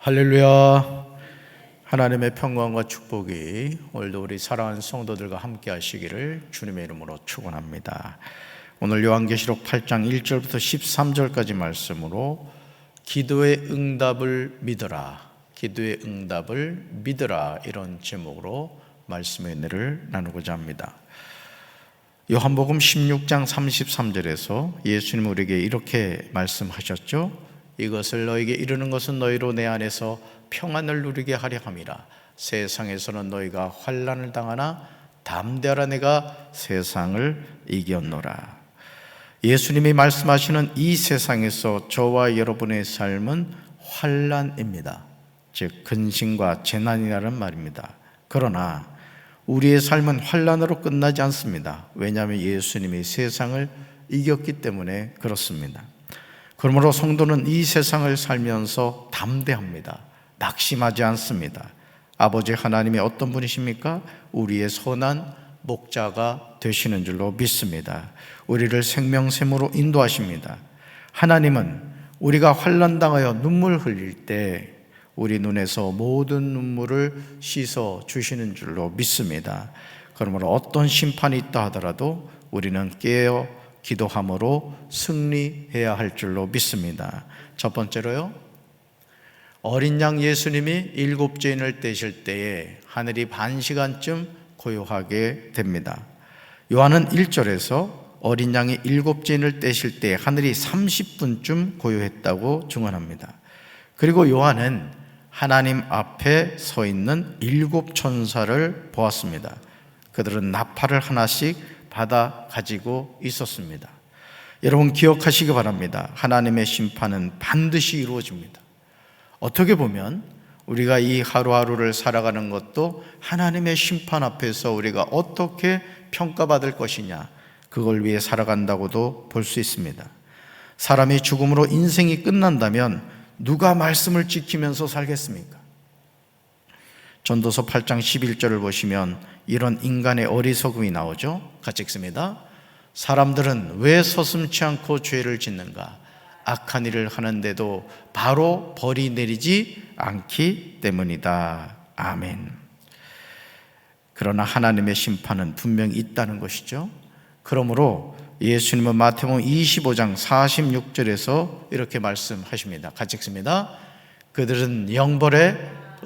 할렐루야. 하나님의 평강과 축복이 오늘도 우리 사랑하는 성도들과 함께 하시기를 주님의 이름으로 축원합니다. 오늘 요한계시록 8장 1절부터 13절까지 말씀으로 기도의 응답을 믿어라, 기도의 응답을 믿어라, 이런 제목으로 말씀의 은혜를 나누고자 합니다. 요한복음 16장 33절에서 예수님 우리에게 이렇게 말씀하셨죠. 이것을 너에게 이르는 것은 너희로 내 안에서 평안을 누리게 하려 함이라. 세상에서는 너희가 환난을 당하나 담대하라, 내가 세상을 이겼노라. 예수님이 말씀하시는 이 세상에서 저와 여러분의 삶은 환난입니다. 즉 근심과 재난이라는 말입니다. 그러나 우리의 삶은 환난으로 끝나지 않습니다. 왜냐하면 예수님이 세상을 이겼기 때문에 그렇습니다. 그러므로 성도는 이 세상을 살면서 담대합니다. 낙심하지 않습니다. 아버지 하나님이 어떤 분이십니까? 우리의 선한 목자가 되시는 줄로 믿습니다. 우리를 생명샘으로 인도하십니다. 하나님은 우리가 환난당하여 눈물 흘릴 때 우리 눈에서 모든 눈물을 씻어 주시는 줄로 믿습니다. 그러므로 어떤 심판이 있다 하더라도 우리는 깨어 기도함으로 승리해야 할 줄로 믿습니다. 첫 번째로요, 어린 양 예수님이 7죄인을 떼실 때에 하늘이 반 시간쯤 고요하게 됩니다. 요한은 1절에서 어린 양이 7죄인을 떼실 때 하늘이 30분쯤 고요했다고 증언합니다. 그리고 요한은 하나님 앞에 서 있는 7 천사를 보았습니다. 그들은 나팔을 하나씩 받아 가지고 있었습니다. 여러분 기억하시기 바랍니다. 하나님의 심판은 반드시 이루어집니다. 어떻게 보면 우리가 이 하루하루를 살아가는 것도 하나님의 심판 앞에서 우리가 어떻게 평가받을 것이냐, 그걸 위해 살아간다고도 볼 수 있습니다. 사람이 죽음으로 인생이 끝난다면 누가 말씀을 지키면서 살겠습니까? 전도서 8장 11절을 보시면 이런 인간의 어리석음이 나오죠. 같이 읽습니다. 사람들은 왜 서슴지 않고 죄를 짓는가? 악한 일을 하는데도 바로 벌이 내리지 않기 때문이다. 아멘. 그러나 하나님의 심판은 분명히 있다는 것이죠. 그러므로 예수님은 마태복음 25장 46절에서 이렇게 말씀하십니다. 같이 읽습니다. 그들은 영벌에,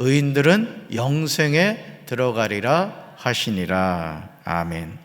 의인들은 영생에 들어가리라 하시니라. 아멘.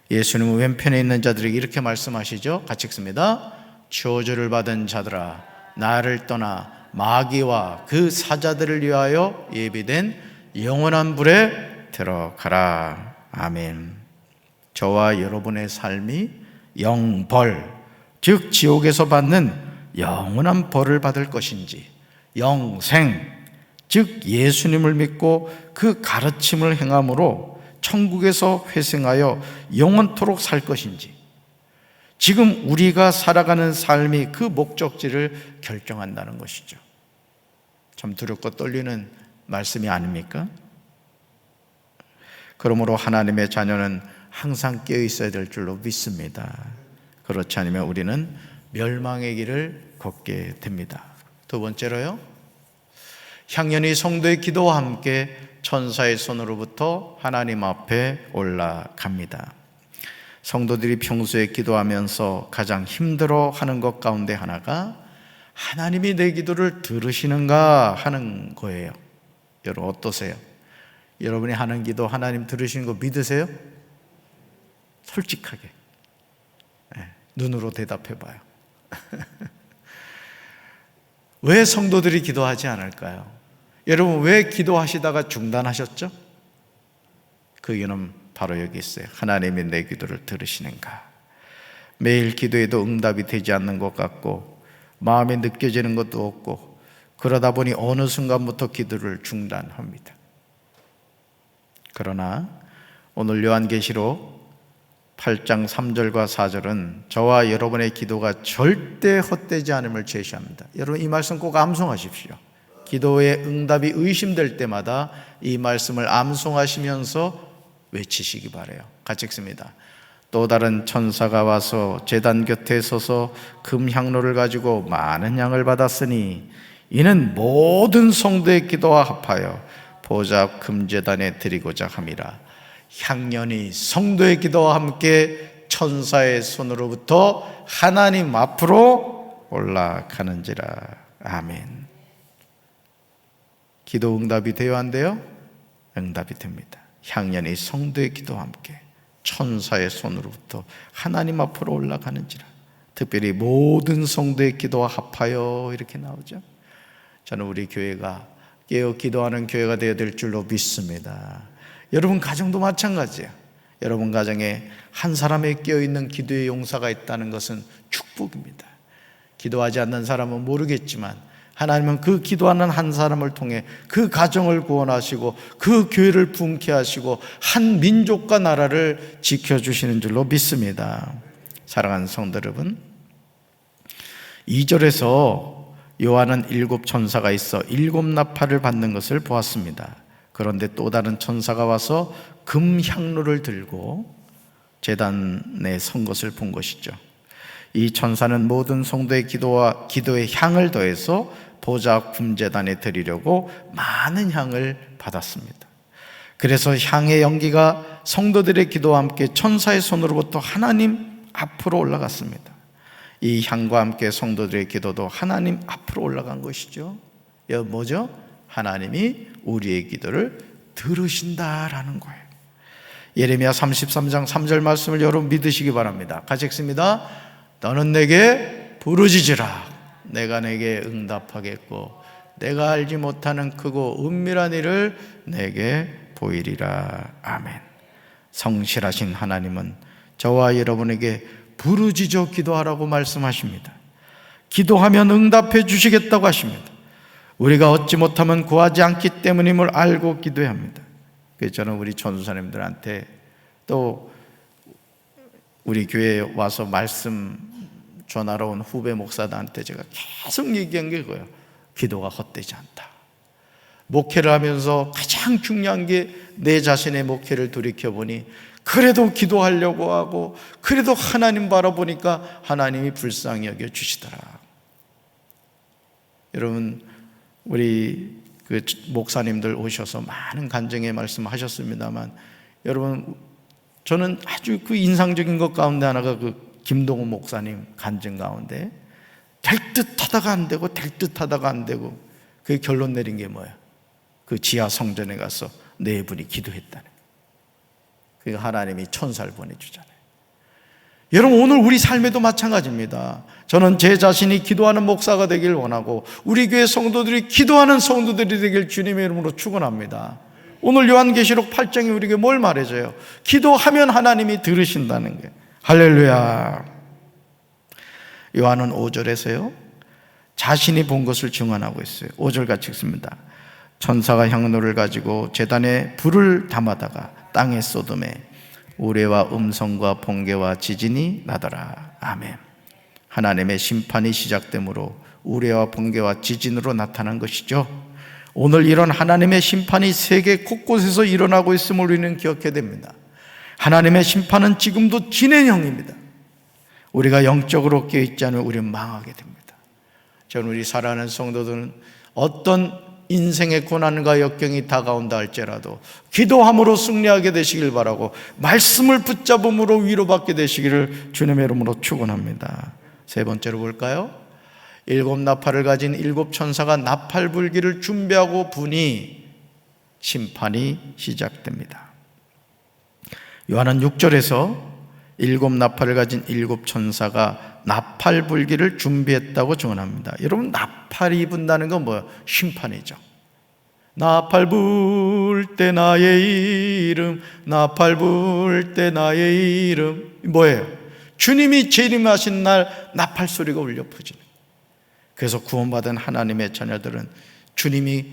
예수님은 왼편에 있는 자들에게 이렇게 말씀하시죠. 같이 읽습니다. 저주를 받은 자들아, 나를 떠나 마귀와 그 사자들을 위하여 예비된 영원한 불에 들어가라. 아멘. 저와 여러분의 삶이 영벌, 즉 지옥에서 받는 영원한 벌을 받을 것인지, 영생, 즉 예수님을 믿고 그 가르침을 행함으로 천국에서 회생하여 영원토록 살 것인지, 지금 우리가 살아가는 삶이 그 목적지를 결정한다는 것이죠. 참 두렵고 떨리는 말씀이 아닙니까? 그러므로 하나님의 자녀는 항상 깨어 있어야 될 줄로 믿습니다. 그렇지 않으면 우리는 멸망의 길을 걷게 됩니다. 두 번째로요, 향연히 성도의 기도와 함께 천사의 손으로부터 하나님 앞에 올라갑니다. 성도들이 평소에 기도하면서 가장 힘들어하는 것 가운데 하나가 하나님이 내 기도를 들으시는가 하는 거예요. 여러분 어떠세요? 여러분이 하는 기도 하나님 들으시는 거 믿으세요? 솔직하게 눈으로 대답해 봐요. 왜 성도들이 기도하지 않을까요? 여러분 왜 기도하시다가 중단하셨죠? 그 이유는 바로 여기 있어요. 하나님이 내 기도를 들으시는가? 매일 기도해도 응답이 되지 않는 것 같고 마음에 느껴지는 것도 없고 그러다 보니 어느 순간부터 기도를 중단합니다. 그러나 오늘 요한계시록 8장 3절과 4절은 저와 여러분의 기도가 절대 헛되지 않음을 제시합니다. 여러분 이 말씀 꼭 암송하십시오. 기도의 응답이 의심될 때마다 이 말씀을 암송하시면서 외치시기 바라요. 같이 읽습니다. 또 다른 천사가 와서 제단 곁에 서서 금향로를 가지고 많은 양을 받았으니 이는 모든 성도의 기도와 합하여 보좌 앞 금제단에 드리고자 함이라. 향년이 성도의 기도와 함께 천사의 손으로부터 하나님 앞으로 올라가는지라. 아멘. 기도 응답이 되어야 한대요? 응답이 됩니다. 향년이 성도의 기도와 함께 천사의 손으로부터 하나님 앞으로 올라가는지라. 특별히 모든 성도의 기도와 합하여 이렇게 나오죠. 저는 우리 교회가 깨어 기도하는 교회가 되어야 될 줄로 믿습니다. 여러분 가정도 마찬가지예요. 여러분 가정에 한 사람의 깨어있는 기도의 용사가 있다는 것은 축복입니다. 기도하지 않는 사람은 모르겠지만 하나님은 그 기도하는 한 사람을 통해 그 가정을 구원하시고 그 교회를 부흥케 하시고 한 민족과 나라를 지켜주시는 줄로 믿습니다. 사랑하는 성도 여러분, 2절에서 요한은 7 천사가 있어 7 나팔을 받는 것을 보았습니다. 그런데 또 다른 천사가 와서 금향로를 들고 제단에 선 것을 본 것이죠. 이 천사는 모든 성도의 기도에 향을 더해서 보좌 금제단에 드리려고 많은 향을 받았습니다. 그래서 향의 연기가 성도들의 기도와 함께 천사의 손으로부터 하나님 앞으로 올라갔습니다. 이 향과 함께 성도들의 기도도 하나님 앞으로 올라간 것이죠. 뭐죠? 하나님이 우리의 기도를 들으신다라는 거예요. 예레미야 33장 3절 말씀을 여러분 믿으시기 바랍니다. 같이 읽습니다. 너는 내게 부르짖으라. 내가 내게 응답하겠고 내가 알지 못하는 크고 은밀한 일을 내게 보이리라. 아멘. 성실하신 하나님은 저와 여러분에게 부르짖어 기도하라고 말씀하십니다. 기도하면 응답해 주시겠다고 하십니다. 우리가 얻지 못하면 구하지 않기 때문임을 알고 기도해야 합니다. 그래서 저는 우리 전도사님들한테 또 우리 교회에 와서 말씀 전하러 온 후배 목사들한테 제가 계속 얘기한 게 그거예요. 기도가 헛되지 않다. 목회를 하면서 가장 중요한 게 내 자신의 목회를 돌이켜보니 그래도 기도하려고 하고 그래도 하나님 바라보니까 하나님이 불쌍히 여겨주시더라. 여러분 우리 그 목사님들 오셔서 많은 간증의 말씀하셨습니다만 여러분 저는 아주 그 인상적인 것 가운데 하나가 그 김동호 목사님 간증 가운데 될 듯하다가 안 되고 될 듯하다가 안 되고 그 결론 내린 게 뭐야? 그 지하 성전에 가서 네 분이 기도했다는. 그러니까 하나님이 천사를 보내주잖아요. 여러분 오늘 우리 삶에도 마찬가지입니다. 저는 제 자신이 기도하는 목사가 되길 원하고 우리 교회 성도들이 기도하는 성도들이 되길 주님의 이름으로 축원합니다. 오늘 요한계시록 8장이 우리에게 뭘 말해줘요? 기도하면 하나님이 들으신다는 거예요. 할렐루야. 요한은 5절에서요 자신이 본 것을 증언하고 있어요. 5절 같이 읽습니다. 천사가 향로를 가지고 제단에 불을 담아다가 땅에 쏟음에 우레와 음성과 번개와 지진이 나더라. 아멘. 하나님의 심판이 시작되므로 우레와 번개와 지진으로 나타난 것이죠. 오늘 이런 하나님의 심판이 세계 곳곳에서 일어나고 있음을 우리는 기억해야 됩니다. 하나님의 심판은 지금도 진행형입니다. 우리가 영적으로 깨어있지 않으면 우리는 망하게 됩니다. 저는 우리 사랑하는 성도들은 어떤 인생의 고난과 역경이 다가온다 할지라도 기도함으로 승리하게 되시길 바라고 말씀을 붙잡음으로 위로받게 되시기를 주님의 이름으로 축원합니다. 세 번째로 볼까요? 7 나팔을 가진 7 천사가 나팔 불기를 준비하고 부니 심판이 시작됩니다. 요한은 6절에서 7 나팔을 가진 7 천사가 나팔 불기를 준비했다고 증언합니다. 여러분 나팔이 분다는 건 뭐예요? 심판이죠. 나팔 불 때 나의 이름, 나팔 불 때 나의 이름 뭐예요? 주님이 재림하신 날 나팔 소리가 울려 퍼지는. 그래서 구원받은 하나님의 자녀들은 주님이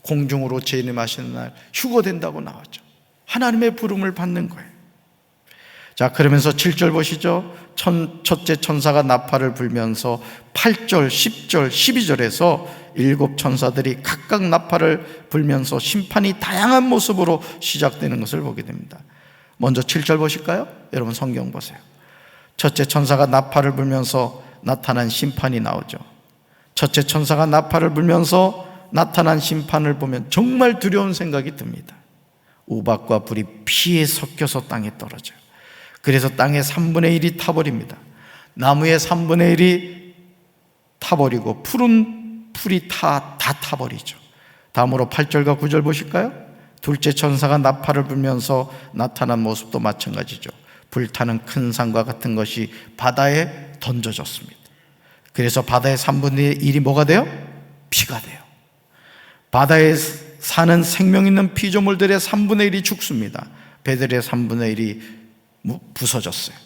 공중으로 재림하시는 날 휴거된다고 나왔죠. 하나님의 부름을 받는 거예요. 자, 그러면서 7절 보시죠. 첫째 천사가 나팔을 불면서 8절, 10절, 12절에서 7 천사들이 각각 나팔을 불면서 심판이 다양한 모습으로 시작되는 것을 보게 됩니다. 먼저 7절 보실까요? 여러분 성경 보세요. 첫째 천사가 나팔을 불면서 나타난 심판이 나오죠. 첫째 천사가 나팔을 불면서 나타난 심판을 보면 정말 두려운 생각이 듭니다. 우박과 불이 피에 섞여서 땅에 떨어져요. 그래서 땅의 3분의 1이 타버립니다. 나무의 3분의 1이 타버리고 푸른 풀이 다 타버리죠. 다음으로 8절과 9절 보실까요? 둘째 천사가 나팔을 불면서 나타난 모습도 마찬가지죠. 불타는 큰 산과 같은 것이 바다에 던져졌습니다. 그래서 바다의 3분의 1이 뭐가 돼요? 피가 돼요. 바다에 사는 생명 있는 피조물들의 3분의 1이 죽습니다. 배들의 3분의 1이 부서졌어요.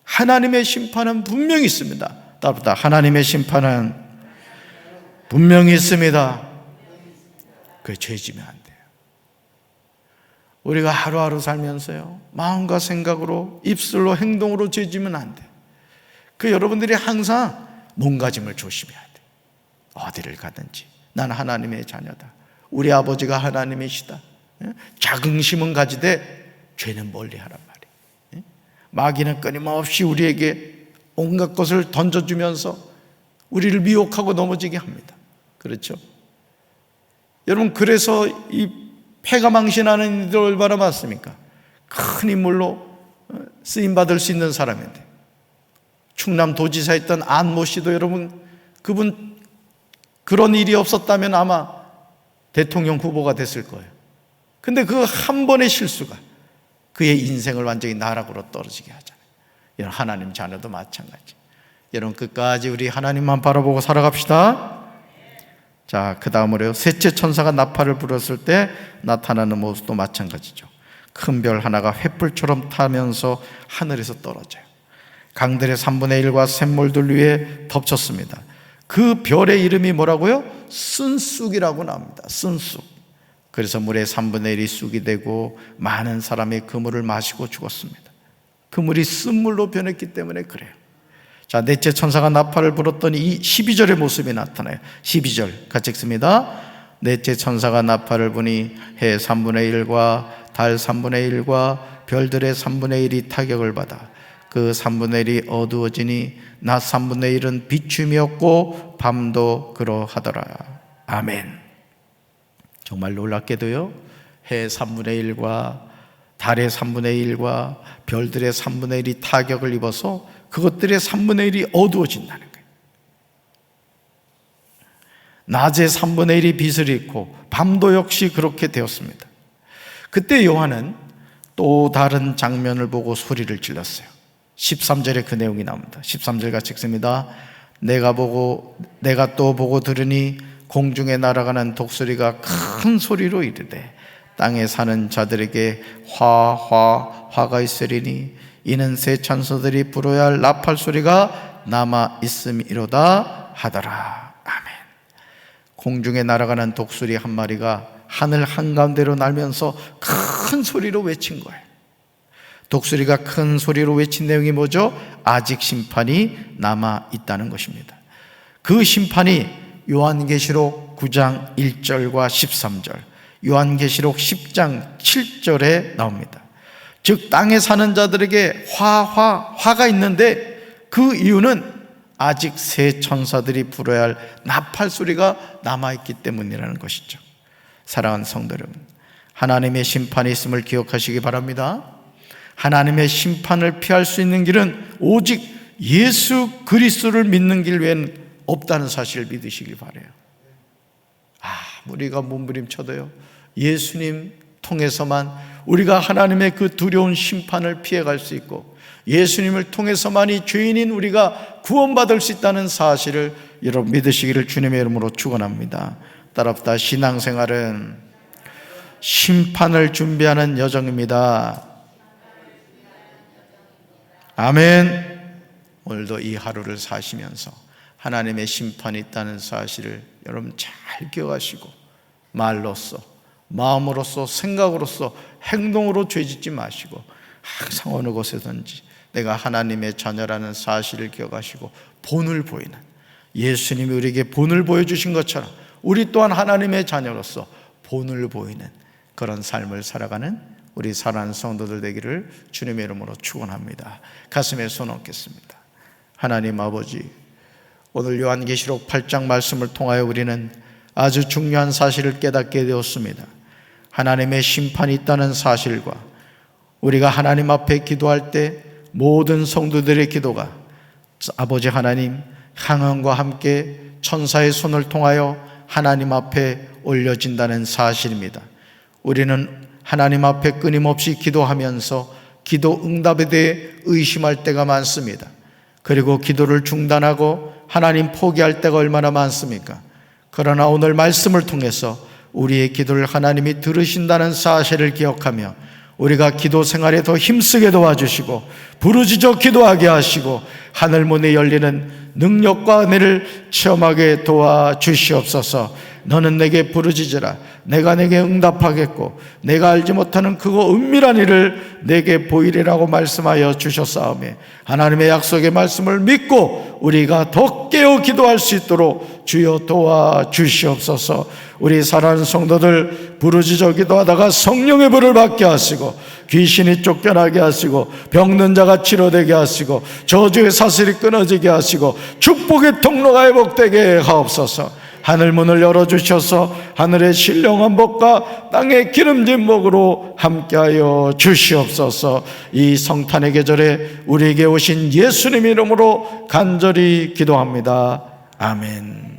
하나님의 심판은 분명히 있습니다. 따르다 하나님의 심판은 분명히 있습니다. 그게 죄지면 안 돼요. 우리가 하루하루 살면서요, 마음과 생각으로, 입술로, 행동으로 죄지면 안 돼요. 여러분들이 항상 몸가짐을 조심해야 돼요. 어디를 가든지 난 하나님의 자녀다, 우리 아버지가 하나님이시다, 자긍심은 가지되 죄는 멀리하란 말이에요. 마귀는 끊임없이 우리에게 온갖 것을 던져주면서 우리를 미혹하고 넘어지게 합니다. 그렇죠? 여러분, 그래서 이 패가 망신하는 이들 얼마나 많습니까? 큰 인물로 쓰임받을 수 있는 사람인데, 충남 도지사였던 안모 씨도 여러분, 그분 그런 일이 없었다면 아마 대통령 후보가 됐을 거예요. 근데 그 한 번의 실수가 그의 인생을 완전히 나락으로 떨어지게 하잖아요. 여러분, 하나님 자녀도 마찬가지. 여러분, 끝까지 우리 하나님만 바라보고 살아갑시다. 자, 그 다음으로요, 셋째 천사가 나팔을 불었을 때 나타나는 모습도 마찬가지죠. 큰 별 하나가 횃불처럼 타면서 하늘에서 떨어져요. 강들의 3분의 1과 샘물들 위에 덮쳤습니다. 그 별의 이름이 뭐라고요? 쓴쑥이라고 나옵니다. 쓴쑥. 그래서 물의 3분의 1이 쑥이 되고 많은 사람이 그 물을 마시고 죽었습니다. 그 물이 쓴물로 변했기 때문에 그래요. 자, 넷째 천사가 나팔을 불었더니 이 12절의 모습이 나타나요. 12절 같이 읽습니다. 넷째 천사가 나팔을 부니 해 3분의 1과 달 3분의 1과 별들의 3분의 1이 타격을 받아 그 3분의 1이 어두워지니 낮 3분의 1은 비춤이었고 밤도 그러하더라. 아멘. 정말 놀랍게도요, 해 3분의 1과 달의 3분의 1과 별들의 3분의 1이 타격을 입어서 그것들의 3분의 1이 어두워진다는 거예요. 낮에 3분의 1이 빛을 잃고 밤도 역시 그렇게 되었습니다. 그때 요한은 또 다른 장면을 보고 소리를 질렀어요. 13절에 그 내용이 나옵니다. 13절 같이 읽습니다. 내가 또 보고 들으니 공중에 날아가는 독수리가 큰 소리로 이르되 땅에 사는 자들에게 화가 있으리니 이는 새 천사들이 불어야 할 나팔 소리가 남아 있음이로다 하더라. 아멘. 공중에 날아가는 독수리 한 마리가 하늘 한가운데로 날면서 큰 소리로 외친 거예요. 독수리가 큰 소리로 외친 내용이 뭐죠? 아직 심판이 남아 있다는 것입니다. 그 심판이 요한계시록 9장 1절과 13절, 요한계시록 10장 7절에 나옵니다. 즉 땅에 사는 자들에게 화가 있는데 그 이유는 아직 새 천사들이 불어야 할 나팔 소리가 남아있기 때문이라는 것이죠. 사랑하는 성도 여러분, 하나님의 심판이 있음을 기억하시기 바랍니다. 하나님의 심판을 피할 수 있는 길은 오직 예수 그리스도를 믿는 길 외에는 없다는 사실을 믿으시길 바라요. 우리가 몸부림쳐도요, 예수님 통해서만 우리가 하나님의 그 두려운 심판을 피해갈 수 있고 예수님을 통해서만이 죄인인 우리가 구원받을 수 있다는 사실을 여러분 믿으시기를 주님의 이름으로 축원합니다. 따라붙다 신앙생활은 심판을 준비하는 여정입니다. 아멘. 오늘도 이 하루를 사시면서 하나님의 심판이 있다는 사실을 여러분 잘 기억하시고 말로써, 마음으로써, 생각으로써, 행동으로 죄짓지 마시고 항상 어느 곳에든지 내가 하나님의 자녀라는 사실을 기억하시고 본을 보이는, 예수님이 우리에게 본을 보여주신 것처럼 우리 또한 하나님의 자녀로서 본을 보이는 그런 삶을 살아가는 우리 사랑하는 성도들 되기를 주님의 이름으로 축원합니다. 가슴에 손 얹겠습니다. 하나님 아버지, 오늘 요한계시록 8장 말씀을 통하여 우리는 아주 중요한 사실을 깨닫게 되었습니다. 하나님의 심판이 있다는 사실과 우리가 하나님 앞에 기도할 때 모든 성도들의 기도가 아버지 하나님 향언과 함께 천사의 손을 통하여 하나님 앞에 올려진다는 사실입니다. 우리는 하나님 앞에 끊임없이 기도하면서 기도 응답에 대해 의심할 때가 많습니다. 그리고 기도를 중단하고 하나님 포기할 때가 얼마나 많습니까? 그러나 오늘 말씀을 통해서 우리의 기도를 하나님이 들으신다는 사실을 기억하며 우리가 기도 생활에 더 힘쓰게 도와주시고 부르짖어 기도하게 하시고 하늘문이 열리는 능력과 은혜를 체험하게 도와주시옵소서. 너는 내게 부르짖으라. 내가 내게 응답하겠고 내가 알지 못하는 그거 은밀한 일을 내게 보이리라고 말씀하여 주셨사오매 하나님의 약속의 말씀을 믿고 우리가 더 깨어 기도할 수 있도록 주여 도와주시옵소서. 우리 사랑하는 성도들 부르짖어 기도하다가 성령의 불을 받게 하시고 귀신이 쫓겨나게 하시고 병든 자가 치료되게 하시고 저주의 사슬이 끊어지게 하시고 축복의 통로가 회복되게 하옵소서. 하늘문을 열어주셔서 하늘의 신령한 복과 땅의 기름진 복으로 함께하여 주시옵소서. 이 성탄의 계절에 우리에게 오신 예수님 이름으로 간절히 기도합니다. 아멘.